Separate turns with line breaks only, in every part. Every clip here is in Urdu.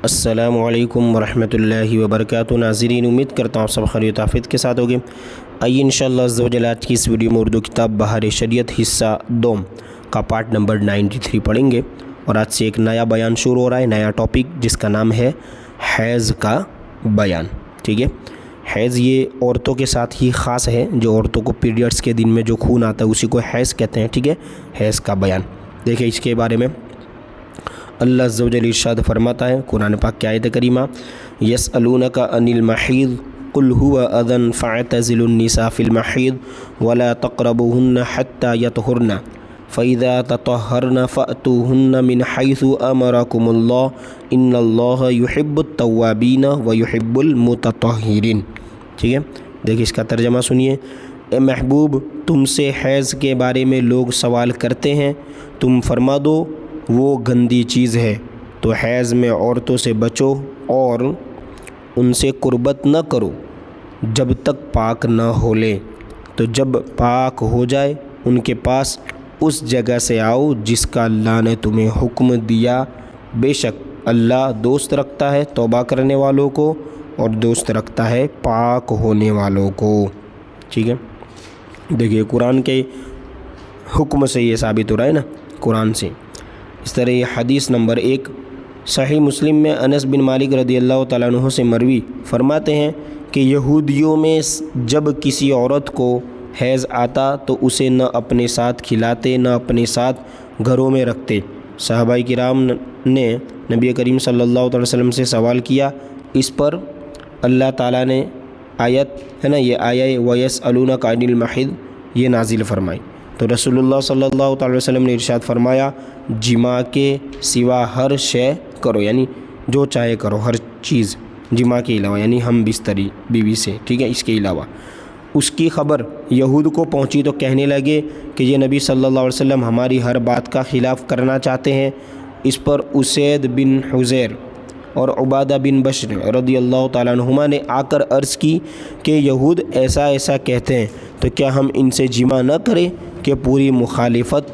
السلام علیکم ورحمۃ اللہ وبرکاتہ۔ ناظرین، امید کرتا ہوں سب خیریت و عافیت کے ساتھ ہوگے۔ آئیے انشاءاللہ عز و جل آج کی اس ویڈیو میں اردو کتاب بہار شریعت حصہ 2 کا پارٹ نمبر 93 پڑھیں گے، اور آج سے ایک نیا بیان شروع ہو رہا ہے، نیا ٹاپک جس کا نام ہے حیض کا بیان۔ ٹھیک ہے، حیض یہ عورتوں کے ساتھ ہی خاص ہے، جو عورتوں کو پیریڈس کے دن میں جو خون آتا ہے اسی کو حیض کہتے ہیں۔ ٹھیک ہے، حیض کا بیان دیکھیں، اس کے بارے میں اللہ عز و جل ارشاد فرماتا ہے قرآن پاک کی آیت کریمہ، یسألونک عن المحیض قل هو اذن فاعتزلوا النساء فی المحیض ولا تقربوهن حتى یطہرن فإذا تطہرن فأتوهن من حیث امرکم اللہ ان اللہ یحب التوابین ویحب المتطہرین۔ ٹھیک ہے، دیکھیں اس کا ترجمہ سنیے۔ اے محبوب، تم سے حیض کے بارے میں لوگ سوال کرتے ہیں، تم فرما دو وہ گندی چیز ہے، تو حیض میں عورتوں سے بچو اور ان سے قربت نہ کرو جب تک پاک نہ ہو لے، تو جب پاک ہو جائے ان کے پاس اس جگہ سے آؤ جس کا اللہ نے تمہیں حکم دیا، بے شک اللہ دوست رکھتا ہے توبہ کرنے والوں کو اور دوست رکھتا ہے پاک ہونے والوں کو۔ ٹھیک ہے، دیکھیے قرآن کے حکم سے یہ ثابت ہو رہا ہے نا، قرآن سے۔ اس طرح یہ حدیث نمبر 1 صحیح مسلم میں انس بن مالک رضی اللہ تعالیٰ عنہ سے مروی فرماتے ہیں کہ یہودیوں میں جب کسی عورت کو حیض آتا تو اسے نہ اپنے ساتھ کھلاتے نہ اپنے ساتھ گھروں میں رکھتے۔ صحابہ کرام نے نبی کریم صلی اللہ علیہ وسلم سے سوال کیا، اس پر اللہ تعالیٰ نے آیت ہے نا، یہ آیہ وَيَسْأَلُونَكَ عَنِ الْمَحِيضِ یہ نازل فرمائی، تو رسول اللہ صلی اللہ تعالی وسلم نے ارشاد فرمایا، جماع کے سوا ہر شے کرو، یعنی جو چاہے کرو، ہر چیز جماع کے علاوہ، یعنی ہم بستری بیوی سے، ٹھیک ہے، اس کے علاوہ۔ اس کی خبر یہود کو پہنچی تو کہنے لگے کہ یہ نبی صلی اللہ علیہ وسلم ہماری ہر بات کا خلاف کرنا چاہتے ہیں۔ اس پر اسید بن حضیر اور عبادہ بن بشر رضی اللہ تعالیٰ عنہما نے آ کر عرض کی کہ یہود ایسا ایسا کہتے ہیں، تو کیا ہم ان سے جماع نہ کریں کہ پوری مخالفت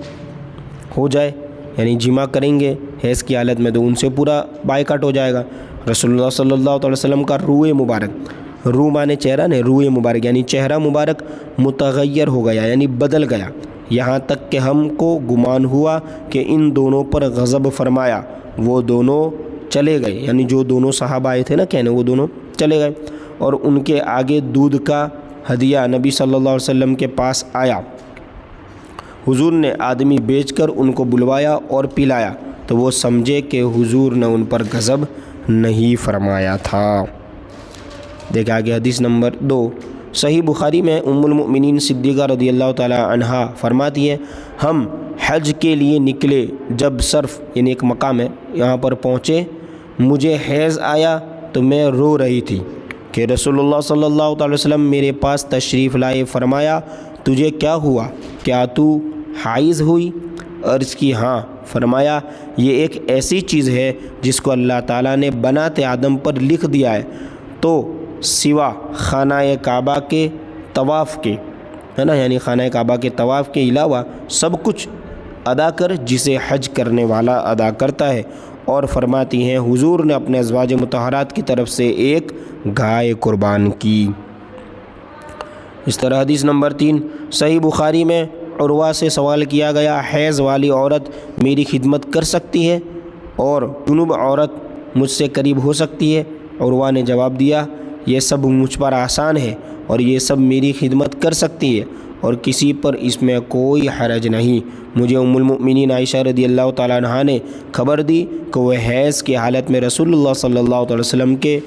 ہو جائے، یعنی جماع کریں گے حیض کی حالت میں تو ان سے پورا بائیکاٹ ہو جائے گا۔ رسول اللہ صلی اللہ علیہ وسلم کا روئے مبارک، رو مانے چہرہ نے، روئے مبارک یعنی چہرہ مبارک متغیر ہو گیا، یعنی بدل گیا، یہاں تک کہ ہم کو گمان ہوا کہ ان دونوں پر غضب فرمایا۔ وہ دونوں چلے گئے، یعنی جو دونوں صحابہ آئے تھے نا کہنے، وہ دونوں چلے گئے، اور ان کے آگے دودھ کا ہدیہ نبی صلی اللہ علیہ وسلم کے پاس آیا۔ حضور نے آدمی بیچ کر ان کو بلوایا اور پلایا، تو وہ سمجھے کہ حضور نے ان پر غضب نہیں فرمایا تھا۔ دیکھا آگے حدیث نمبر 2 صحیح بخاری میں ام المؤمنین صدیقہ رضی اللہ تعالی عنہا فرماتی ہیں، ہم حج کے لیے نکلے، جب صرف یعنی ایک مقام ہے یہاں پر پہنچے، مجھے حیض آیا تو میں رو رہی تھی کہ رسول اللہ صلی اللہ تعالی وسلم میرے پاس تشریف لائے، فرمایا تجھے کیا ہوا، کیا تو حائض ہوئی؟ عرض کی ہاں۔ فرمایا یہ ایک ایسی چیز ہے جس کو اللہ تعالیٰ نے بنات آدم پر لکھ دیا ہے، تو سوا خانہ کعبہ کے طواف کے، ہے نا، یعنی خانہ کعبہ کے طواف کے علاوہ سب کچھ ادا کر جسے حج کرنے والا ادا کرتا ہے۔ اور فرماتی ہیں حضور نے اپنے ازواج مطہرات کی طرف سے ایک گائے قربان کی۔ اس طرح حدیث نمبر 3 صحیح بخاری میں عروہ سے سوال کیا گیا، حیض والی عورت میری خدمت کر سکتی ہے اور جنوب عورت مجھ سے قریب ہو سکتی ہے؟ عروہ نے جواب دیا، یہ سب مجھ پر آسان ہے اور یہ سب میری خدمت کر سکتی ہے اور کسی پر اس میں کوئی حرج نہیں۔ مجھے ام المؤمنین عائشہ رضی اللہ تعالیٰ عنہا نے خبر دی کہ وہ حیض کی حالت میں رسول اللہ صلی اللہ علیہ وسلم کے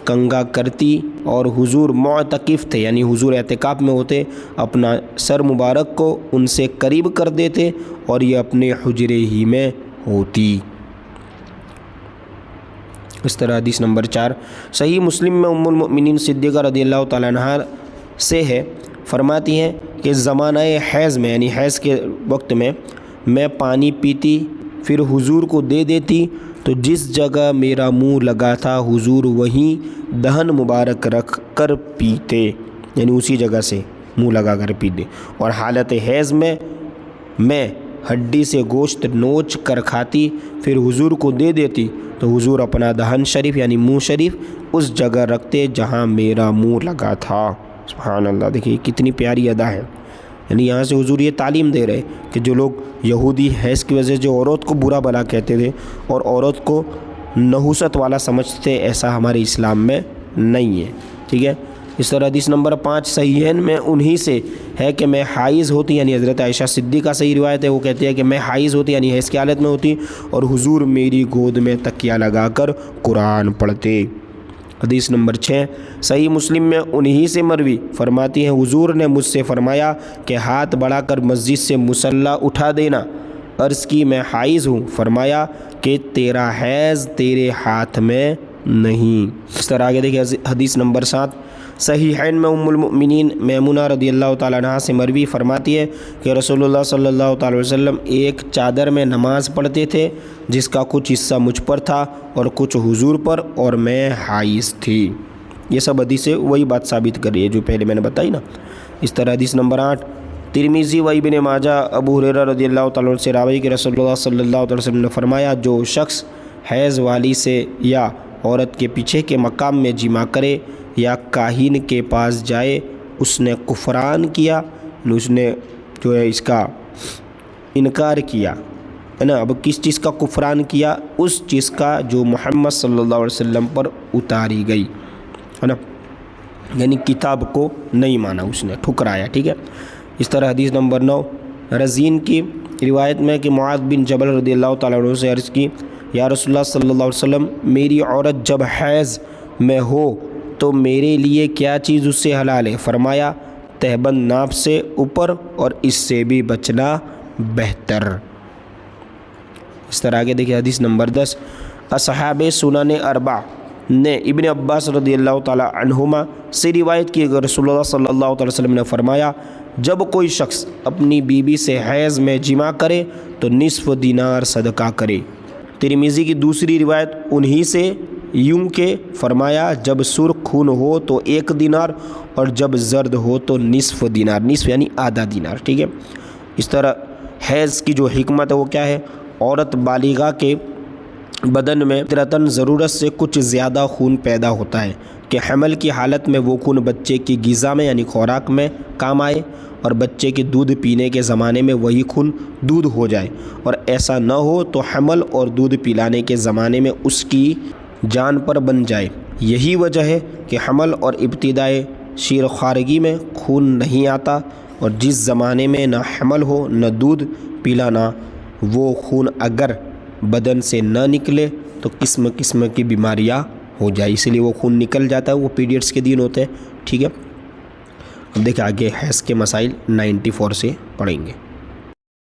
کنگا کرتی اور حضور معتکف تھے، یعنی حضور اعتکاف میں ہوتے، اپنا سر مبارک کو ان سے قریب کر دیتے اور یہ اپنے حجرے ہی میں ہوتی۔ اس طرح حدیث نمبر 4 صحیح مسلم میں ام المؤمنین صدیقہ رضی اللہ تعالیٰ عنہا سے ہے، فرماتی ہیں کہ زمانہ حیض میں یعنی حیض کے وقت میں پانی پیتی، پھر حضور کو دے دیتی، تو جس جگہ میرا منہ لگا تھا حضور وہیں دہن مبارک رکھ کر پیتے، یعنی اسی جگہ سے منہ لگا کر پیتے، اور حالت حیض میں ہڈی سے گوشت نوچ کر کھاتی پھر حضور کو دے دیتی تو حضور اپنا دہن شریف یعنی منہ شریف اس جگہ رکھتے جہاں میرا منہ لگا تھا۔ سبحان اللہ، دیکھیے کتنی پیاری ادا ہے۔ یعنی یہاں سے حضور یہ تعلیم دے رہے کہ جو لوگ یہودی حیض کی وجہ سے جو عورت کو برا بھلا کہتے تھے اور عورت کو نحوست والا سمجھتے، ایسا ہمارے اسلام میں نہیں ہے، ٹھیک ہے۔ اس طرح حدیث نمبر 5 صحیحین میں انہی سے ہے کہ میں حائض ہوتی، یعنی حضرت عائشہ صدیقہ صحیح روایت ہے، وہ کہتی ہے کہ میں حائض ہوتی یعنی حیض کی حالت میں ہوتی اور حضور میری گود میں تکیہ لگا کر قرآن پڑھتے۔ حدیث نمبر 6 صحیح مسلم میں انہی سے مروی فرماتی ہیں حضور نے مجھ سے فرمایا کہ ہاتھ بڑھا کر مسجد سے مصلی اٹھا دینا۔ عرض کی میں حائض ہوں، فرمایا کہ تیرا حیض تیرے ہاتھ میں نہیں۔ اس طرح آگے دیکھیں حدیث نمبر 7 صحیحین میں ام المؤمنین میمونہ رضی اللہ تعالیٰ عنہا سے مروی فرماتی ہے کہ رسول اللہ صلی اللہ تعالی وسلم ایک چادر میں نماز پڑھتے تھے جس کا کچھ حصہ مجھ پر تھا اور کچھ حضور پر، اور میں حائض تھی۔ یہ سب حدیثیں وہی بات ثابت کر رہی ہے جو پہلے میں نے بتائی نا۔ اس طرح حدیث نمبر 8 ترمذی و ابن ماجہ ابو ہریرہ رضی اللہ تعالیٰ عنہ سے راوی کہ رسول اللہ صلی اللہ علیہ وسلم نے فرمایا جو شخص حیض والی سے یا عورت کے پیچھے کے مقام میں جمع کرے یا کاہن کے پاس جائے اس نے کفران کیا، اس نے جو ہے اس کا انکار کیا ہے نا۔ اب کس چیز کا کفران کیا؟ اس چیز کا جو محمد صلی اللہ علیہ وسلم پر اتاری گئی ہے نا، یعنی کتاب کو نہیں مانا، اس نے ٹھکرایا، ٹھیک ہے۔ اس طرح حدیث نمبر 9 رزین کی روایت میں کہ معاذ بن جبل رضی اللہ تعالیٰ عنہ سے عرض کی یا رسول اللہ صلی اللہ علیہ وسلم میری عورت جب حیض میں ہو تو میرے لیے کیا چیز اس سے حلال ہے؟ فرمایا تہبند ناپ سے اوپر اور اس سے بھی بچنا بہتر۔ اس طرح آگے دیکھیں حدیث نمبر 10 اصحاب سنن اربع نے ابن عباس رضی اللہ تعالیٰ عنہما سے روایت کی کہ رسول اللہ صلی اللہ علیہ وسلم نے فرمایا جب کوئی شخص اپنی بیوی سے حیض میں جمع کرے تو نصف دینار صدقہ کرے۔ ترمذی کی دوسری روایت انہی سے یوں کہ فرمایا جب سرخ خون ہو تو 1 دینار اور جب زرد ہو تو نصف دینار، نصف یعنی آدھا دینار، ٹھیک ہے۔ اس طرح حیض کی جو حکمت ہے وہ کیا ہے؟ عورت بالغہ کے بدن میں فطرتاً ضرورت سے کچھ زیادہ خون پیدا ہوتا ہے کہ حمل کی حالت میں وہ خون بچے کی غذا میں یعنی خوراک میں کام آئے اور بچے کے دودھ پینے کے زمانے میں وہی خون دودھ ہو جائے، اور ایسا نہ ہو تو حمل اور دودھ پلانے کے زمانے میں اس کی جان پر بن جائے۔ یہی وجہ ہے کہ حمل اور ابتدائے شیر خارگی میں خون نہیں آتا، اور جس زمانے میں نہ حمل ہو نہ دودھ پلانا، وہ خون اگر بدن سے نہ نکلے تو قسم قسم کی بیماریاں ہو جائے، اس لیے وہ خون نکل جاتا ہے، وہ پیریڈز کے دن ہوتے ہیں، ٹھیک ہے۔ اب دیکھیں آگے حیض کے مسائل 94 سے پڑھیں گے۔